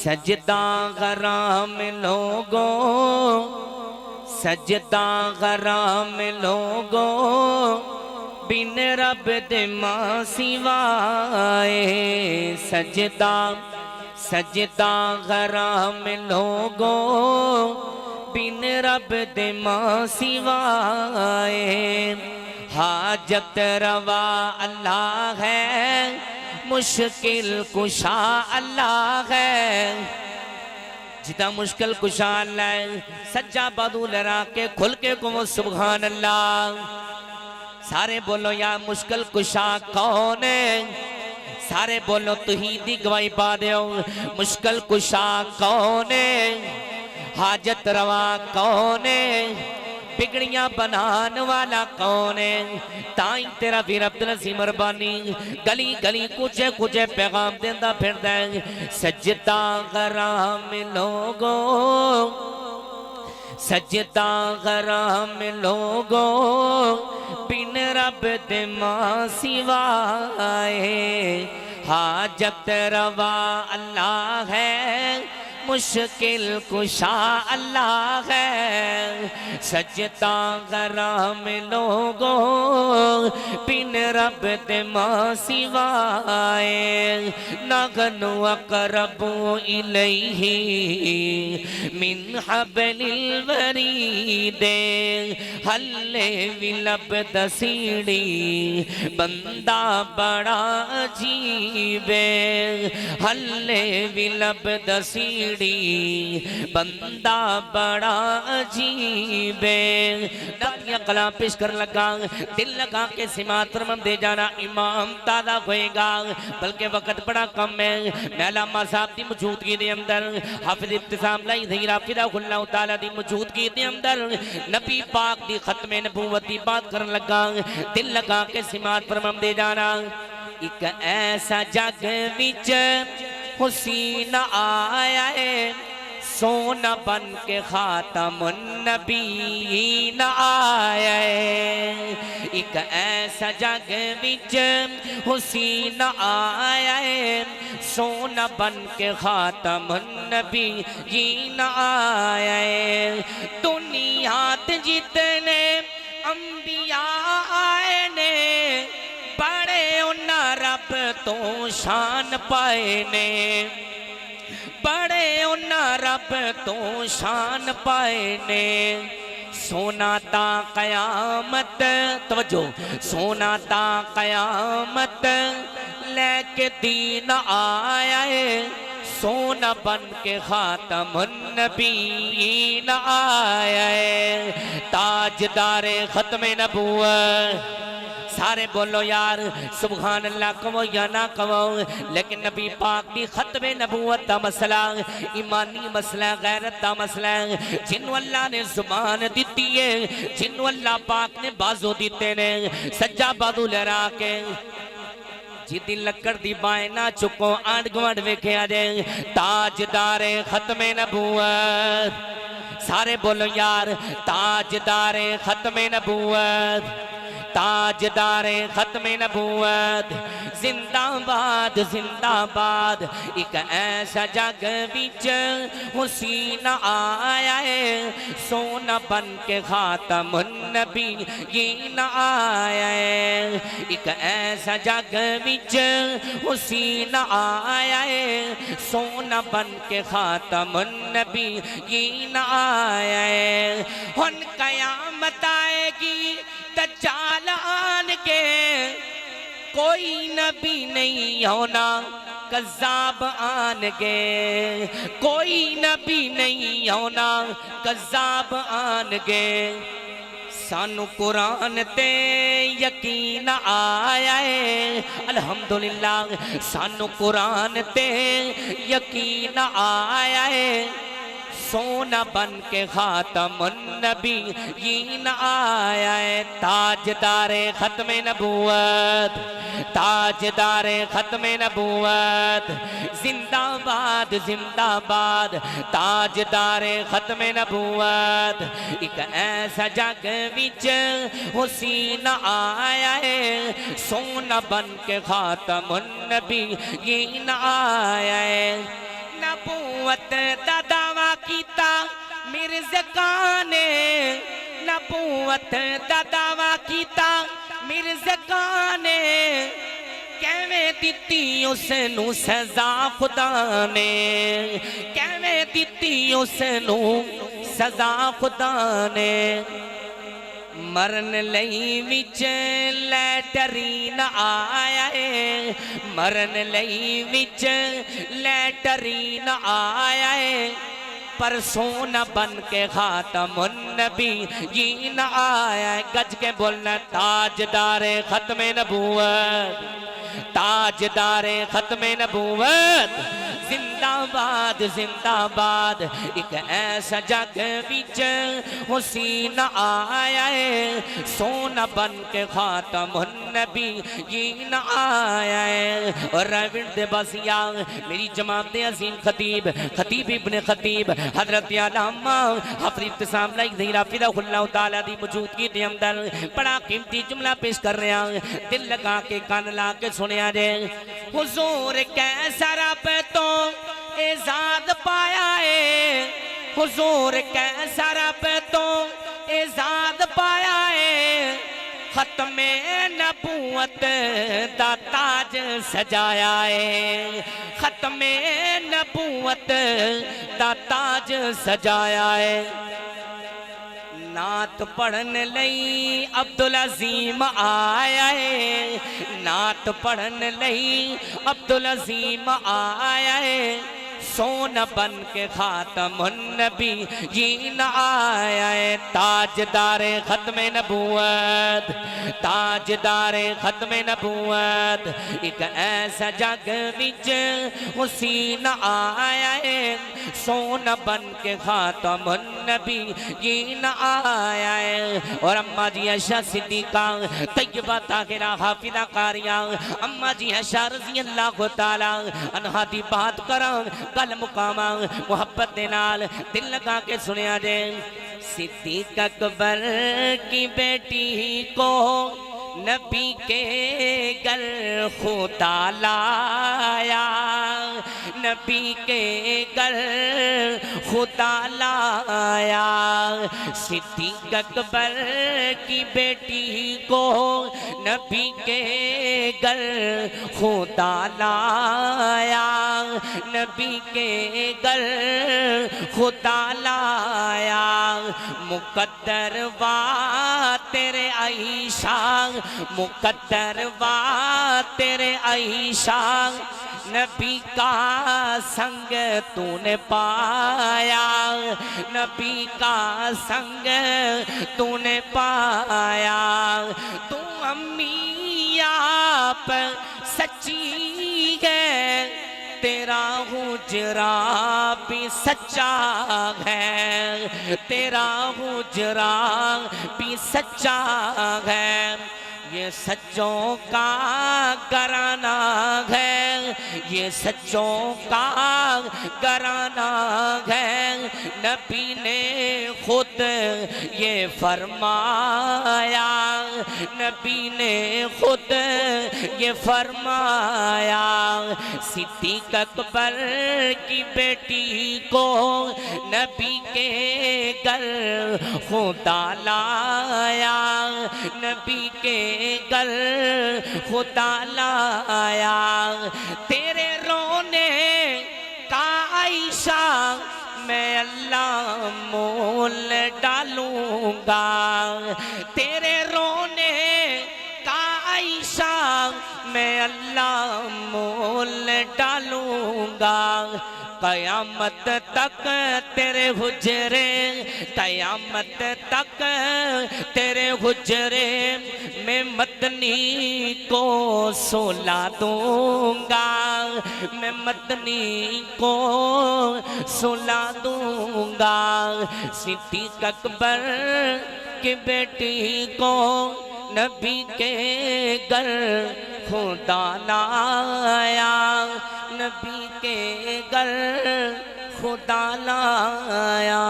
سجدہ غرام لوگوں، سجدہ غرام لوگوں، بن رب دے ماں سوائے۔ سجدہ سجدہ غرام لوگوں، بن رب دے ماں سوائے۔ حاجت روا اللہ ہے، مشکل کشا اللہ ہے۔ جتا مشکل کشا اللہ ہے، سجا بادو لرا کے کھل کے کو سبحان اللہ۔ سارے بولو یا مشکل کشا کون ہے؟ سارے بولو توحیدی گواہی پا دیو۔ مشکل کشا کون ہے؟ حاجت روا کون ہے؟ بگڑیاں بنان والا کون ہے؟ تائیں تیرا ویر عبدالعزیز مربانی گلی گلی کچھے کچھے پیغام دیندہ پھر دیں۔ سجدہ غرام لوگوں، سجدہ غرام لوگوں، بن رب دے ماں سوائے۔ حاجت روا اللہ ہے، مشکل کشا اللہ ہے۔ سجدہ غرام لوگوں، بن رب دے ماں سوائے۔ نغن اقرب الیہ من حبل الورید، ہلے ولب دسیڑی بندہ بڑا عجیب ہے۔ ہلے ولب دسیڑی بندہ بڑا عجیب ہے۔ دنیا کلام پیش کر لگا، دل لگا کے سماعت رمم دے جانا امام تازہ ہوئے گا، بلکہ وقت بڑا کم ہے۔ میں علامہ صاحب دی موجودگی دے اندر، حافظ ابتسام لائی ظہیرہ فدہ اللہ تعالیٰ دی موجودگی دے اندر نبی پاک دی ختم نبوت دی بات کرن لگا، دل لگا کے سماعت رمم دے جانا۔ ایک ایسا جگ وچ حسین آیا ہے، سونا بن کے خاتم النبیین آیا ہے۔ ایک ایسا جگ وچ حسین آیا ہے، سونا بن کے خاتم النبیین آیا ہے۔ دنیا تے جتنے انبیاء آئے نے، بڑے انہاں رب تو شان پائے نے، بڑے انہاں رب تو شان پائے نے۔ سونا تا قیامت، توجہ، سونا تا قیامت لے کے دین آیا ہے، سونا بن کے خاتم النبیین آیا ہے۔ تاجدار ختم نبوت، سارے بولو یار سبحان اللہ کہو یا نہ کہو، لیکن نبی پاک دی ختم نبوت دا مسئلہ ایمانی مسئلہ، غیرت دا مسئلہ، جنہوں اللہ نے زبان دیتی ہے، جنہوں اللہ پاک نے بازو دیتے نے، سجا بادو لہرا کے جیدی لکڑ دی بائیں نہ چکو آنڈ گوانڈ ویکھے آجے۔ تاجدار ختم نبوت، سارے بولو یار تاجدار ختم نبوت، تاجدار ختم نبوت، زندہ باد زندہ باد۔ ایک ایسا جگ وچ حسین آیا ہے، سونا بن کے خاتم النبیین آیا ہے۔ ایک ایسا جگ وچ حسین آیا ہے، سونا بن کے خاتم النبیین آیا ہے۔ ہن قیامت آئے گی دجال آن کے، کوئی نبی نہیں ہونا کذاب آن گے، کوئی نبی نہیں ہونا کذاب آن گے۔ سانو قرآن تے یقین آیا ہے، الحمدللہ سانو قرآن تے یقین آیا ہے، سونا بن کے خاتم النبیین آیا ہے۔ تاجدار ختم نبوت، تاجدار ختم نبوت، زندہ باد زندہ باد، تاجدار ختم نبوت۔ ایک ایسا جگ وچ حسین آیا ہے، سونا بن کے خاتم النبیین آیا ہے۔ نبوت دا دعویٰ کیتا مرزا نے نبوت دا دعویٰ کیتا مرزا نے کیویں دتی اس نو سزا خدا نے کیویں دتی اس نو سزا خدا نے مرن لئی وچ لیٹرین آیا ہے مرن لئی وچ لیٹرین آیا ہے پر سونا بن کے خاتم النبیین آیا ہے گج کے بولنا تاجدار ختم نبوت تاجدار ختم نبوت زندہ باد زندہ باد ایک ایسا جگ وچ حسین آیا ہے سونا بن کے خاتم النبیین آیا ہے اور ریونڈ دے بسیا میری جماعت عظیم خطیب خطیب ابن خطیب حضرت علامہ حافظ ابتسام لائی دھیرہ فضہ اللہ تعالیٰ دی موجودگی دے اندر بڑا قیمتی جملہ پیش کر رہے ہیں دل لگا کے کان لا کے سنیا جے حضور کیسا رب تو اعزاز پایا ہے حضور کیسا رب تو اعزاز پایا ہے ختم نبوت دا تاج سجایا ہے ختم نبوت دا تاج سجایا ہے نعت پڑھن لئی عبدالعظیم آیا ہے نعت پڑھن لئی عبدالعظیم آیا ہے سونا بن کے خاتم النبیین آیا ہے تاجدار ختم نبوت تاجدار ختم نبوت ایک ایسا جگ وچ حسین آیا ہے سونا بن کے خاتم النبیین آیا ہے اور اماں جی عائشہ صدیقہ طیبہ طاہرہ حافظہ قاریہ اماں جی عائشہ رضی اللہ تعالیٰ عنہا دی بات کراں گل مقامہ محبت نال دل لگا کے سنیا جے صدیق اکبر کی بیٹی کو نبی کے گھر خدا لایا نبی کے گھر خدا لایا صدیق اکبر کی بیٹی کو نبی کے گھر خدا لایا نبی کے گھر خدا لایا مقدر وا تیرے عائشہ مقدر وا تیرے عائشہ نبی کا سنگ تو نے پایا نبی کا سنگ تو نے پایا تو امی آپ سچی ہے تیرا حجرہ بھی سچا ہے تیرا حجرہ بھی سچا ہے یہ سچوں کا گھرانہ ہے یہ سچوں کا گھرانہ ہے نبی نے خود یہ فرمایا نبی نے خود یہ فرمایا صدیق اکبر کی بیٹی کو نبی کے گھر خدا لایا نبی کے گھر خدا لایا تیرے رونے کا عائشہ میں اللہ مول ڈالوں گا تیرے رونے کا عائشہ میں اللہ مول ڈالوں گا قیامت تک تیرے حجرے قیامت تک تیرے حجرے میں مدنی کو سلا دوں گا میں مدنی کو سلا دوں گا صدیق اکبر کی بیٹی کو نبی کے گھر خدا لایا نبی کے گھر خدا لایا